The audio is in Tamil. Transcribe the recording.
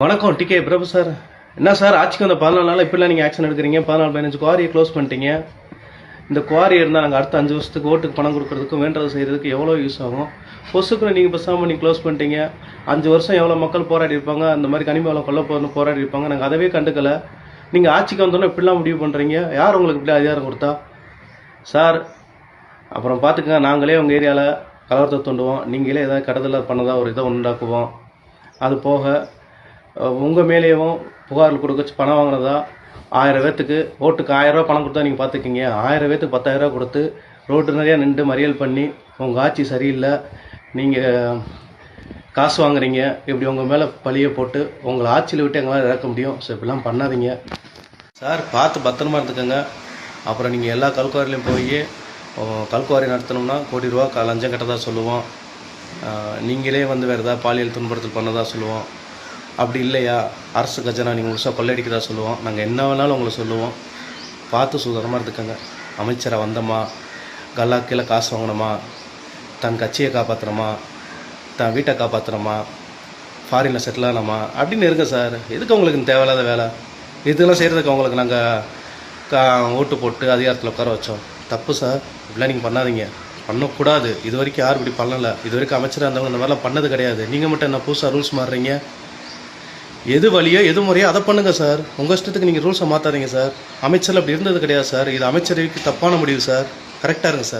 வணக்கம் டிகே பிரபு சார். என்ன சார் ஆட்சிக்கு வந்த 14 நாள் இப்படிலாம் நீங்கள் ஆக்ஷன் எடுக்கிறீங்க? 14-15 குவாரியை க்ளோஸ் பண்ணிட்டீங்க. இந்த குவாரி இருந்தால் நாங்கள் அடுத்த 5 வருஷத்துக்கு ஓட்டுக்கு பணம் கொடுக்கறதுக்கும் வேண்டதை செய்கிறதுக்கு எவ்வளோ யூஸ் ஆகும்? பொசுக்குன்னு நீங்கள் பேசாமல் நீங்கள் க்ளோஸ் பண்ணிட்டீங்க. 5 வருஷம் எவ்வளோ மக்கள் போராடி இருப்பாங்க, அந்த மாதிரி கனிம வளம் கொல்ல போகணும்னு போராடி இருப்பாங்க. நாங்கள் அதவே கண்டுக்கலை. நீங்கள் ஆட்சிக்கு வந்தோன்னே இப்படிலாம் முடிவு பண்ணுறீங்க. யார் உங்களுக்கு இப்படி அதிகாரம் கொடுத்தா சார்? அப்புறம் பார்த்துக்கங்க, நாங்களே உங்கள் ஏரியாவில் கலவரத்தை தூண்டுவோம். நீங்களே ஏதாவது கடத்தல் பண்ணதா ஒரு இதை உண்டாக்குவோம். அது போக உங்கள் மேலேயும் புகார்கள் கொடுக்க பணம் வாங்கினதா 1000 பேர்த்துக்கு ஓட்டுக்கு 1000 ரூபா பணம் கொடுத்தா நீங்கள் பார்த்துக்கிங்க. 1000 பேர்த்துக்கு 10,000 ரூபா கொடுத்து ரோட்டு நிறையா நின்று மறியல் பண்ணி உங்கள் ஆட்சி சரியில்லை, நீங்கள் காசு வாங்குறீங்க, இப்படி உங்கள் மேலே பழியை போட்டு உங்களை ஆட்சியில் விட்டு எங்களால் இறக்க முடியும். ஸோ இப்படிலாம் பண்ணாதீங்க சார். பார்த்து பத்திரமா இருந்துக்கோங்க. அப்புறம் நீங்கள் எல்லா கல்குவாரிலையும் போய் கல்குவாரி நடத்தணும்னா கோடி ரூபா லஞ்சம் கட்டதாக சொல்லுவோம். நீங்களே வந்து வேறு ஏதாவது பாலியல் துன்புறுத்தல் பண்ணதாக சொல்லுவோம். அப்படி இல்லையா அரசு கஜனா நீங்கள் முழுசாக கொள்ளையடிக்கிறதா சொல்லுவோம். நாங்கள் என்ன வேணாலும் உங்களை சொல்லுவோம். பார்த்து சுதரமாக இருந்துக்கங்க. அமைச்சரை வந்தோமா, கல்லா கீழே காசு வாங்கினோமா, தன் கட்சியை காப்பாற்றுறோமா, தன் வீட்டை காப்பாற்றுறோமா, ஃபாரினில் செட்டில் ஆனோமா அப்படின்னு இருங்க சார். எதுக்கு உங்களுக்கு தேவையில்லாத வேலை? இதெல்லாம் செய்கிறதுக்கு அவங்களுக்கு நாங்கள் ஓட்டு போட்டு அதிகாரத்தில் உட்கார வச்சோம். தப்பு சார். இப்படிலாம் நீங்கள் பண்ணாதீங்க, பண்ணக்கூடாது. இது வரைக்கும் யாரும் இப்படி பண்ணலை. இது வரைக்கும் அமைச்சராக இருந்தவங்க இந்த மாதிரிலாம் பண்ணது கிடையாது. நீங்கள் மட்டும் என்ன புதுசாக ரூல்ஸ் மாறுறீங்க? எது வழியோ எது முறையோ அதை பண்ணுங்கள் சார். உங்கள் இஷ்டத்துக்கு நீங்கள் ரூல்ஸை மாற்றாதீங்க சார். அமைச்சர் அப்படி இருந்தது கிடையாது சார். இது அமைச்சருக்கு தப்பான முடிவு சார். கரெக்டாக இருங்க சார்.